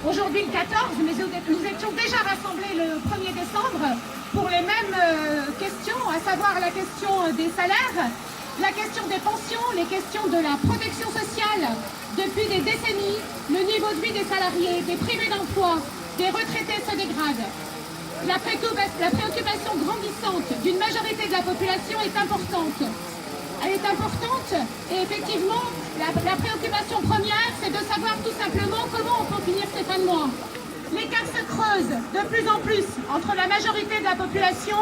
aujourd'hui le 14, mais nous étions déjà rassemblés le 1er décembre pour les mêmes questions, à savoir la question des salaires, la question des pensions, les questions de la protection sociale. Depuis des décennies, le niveau de vie des salariés, des privés d'emploi, des retraités se dégrade. La préoccupation grandissante d'une majorité de la population est importante. Elle est importante et effectivement, la préoccupation première, c'est de savoir tout simplement comment on peut finir ces fins de mois. L'écart se creuse de plus en plus entre la majorité de la population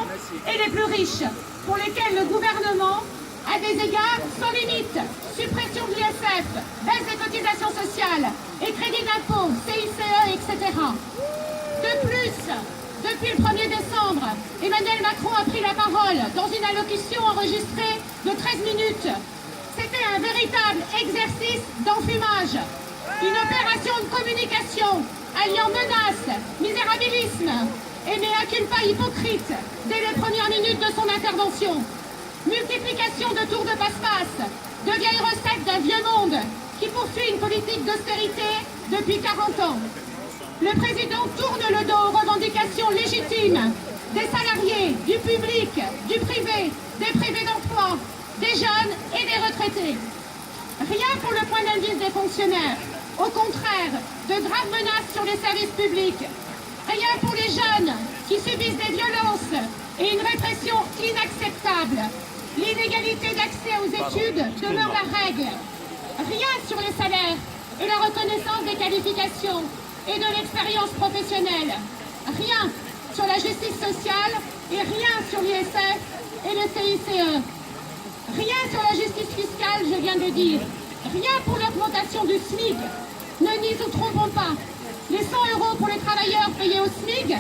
et les plus riches, pour lesquels le gouvernement a des égards sans limite. Suppression de l'ISF, baisse des cotisations sociales et crédit d'impôt, CICE, etc. De plus, depuis le 1er décembre, Emmanuel Macron a pris la parole dans une allocution enregistrée de 13 minutes. C'était un véritable exercice d'enfumage, une opération de communication alliant menaces, misérabilisme et mea culpa hypocrite dès les premières minutes de son intervention. Multiplication de tours de passe-passe, de vieilles recettes d'un vieux monde qui poursuit une politique d'austérité depuis 40 ans. Le président tourne le dos aux revendications légitimes des salariés, du public, du privé, des privés d'emploi, des jeunes et des retraités. Rien pour le point d'indice des fonctionnaires. Au contraire, de graves menaces sur les services publics. Rien pour les jeunes qui subissent des violences et une répression inacceptable. L'inégalité d'accès aux études demeure la règle. Rien sur les salaires et la reconnaissance des qualifications et de l'expérience professionnelle. Rien sur la justice sociale et rien sur l'ISF et le CICE. Rien sur la justice fiscale, je viens de le dire. Rien pour l'augmentation du SMIC. Ne nous trompons pas. Les 100 € pour les travailleurs payés au SMIC,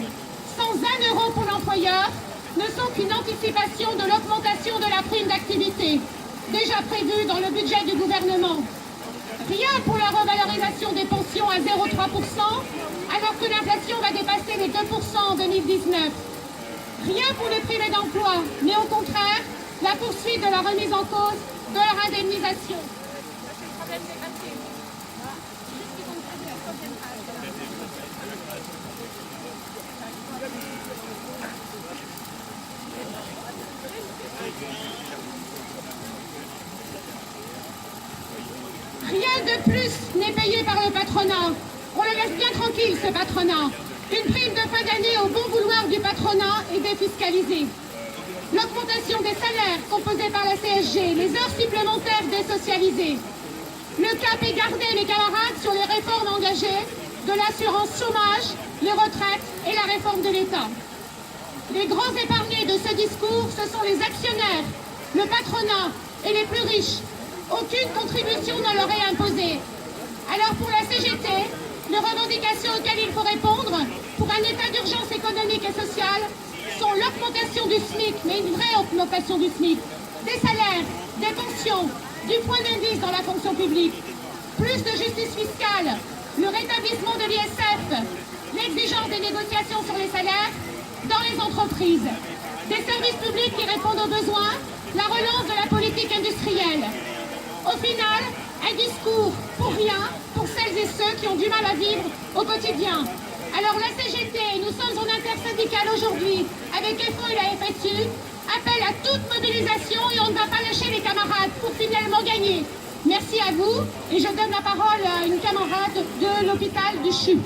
sans 1 € pour l'employeur, ne sont qu'une anticipation de l'augmentation de la prime d'activité, déjà prévue dans le budget du gouvernement. Rien pour la revalorisation des pensions à 0,3%, alors que l'inflation va dépasser les 2% en 2019. Rien pour les privés d'emploi, mais au contraire, la poursuite de la remise en cause de leur indemnisation. Rien de plus n'est payé par le patronat. On le laisse bien tranquille, ce patronat. Une prime de fin d'année au bon vouloir du patronat est défiscalisée. L'augmentation des salaires composée par la CSG, les heures supplémentaires désocialisées. Le cap est gardé, mes camarades, sur les réformes engagées de l'assurance chômage, les retraites et la réforme de l'État. Les grands épargnés de ce discours, ce sont les actionnaires, le patronat et les plus riches. Aucune contribution ne leur est imposée. Alors pour la CGT, les revendications auxquelles il faut répondre pour un état d'urgence économique et sociale sont l'augmentation du SMIC, mais une vraie augmentation du SMIC, des salaires, des pensions, du point d'indice dans la fonction publique, plus de justice fiscale, le rétablissement de l'ISF, l'exigence des négociations sur les salaires dans les entreprises, des services publics qui répondent aux besoins, la relance de la politique industrielle. Au final, un discours pour rien pour celles et ceux qui ont du mal à vivre au quotidien. Alors la CGT, nous sommes en intersyndicale aujourd'hui avec FO et la FSU, appelle à toute mobilisation et on ne va pas lâcher les camarades pour finalement gagner. Merci à vous et je donne la parole à une camarade de l'hôpital du CHU.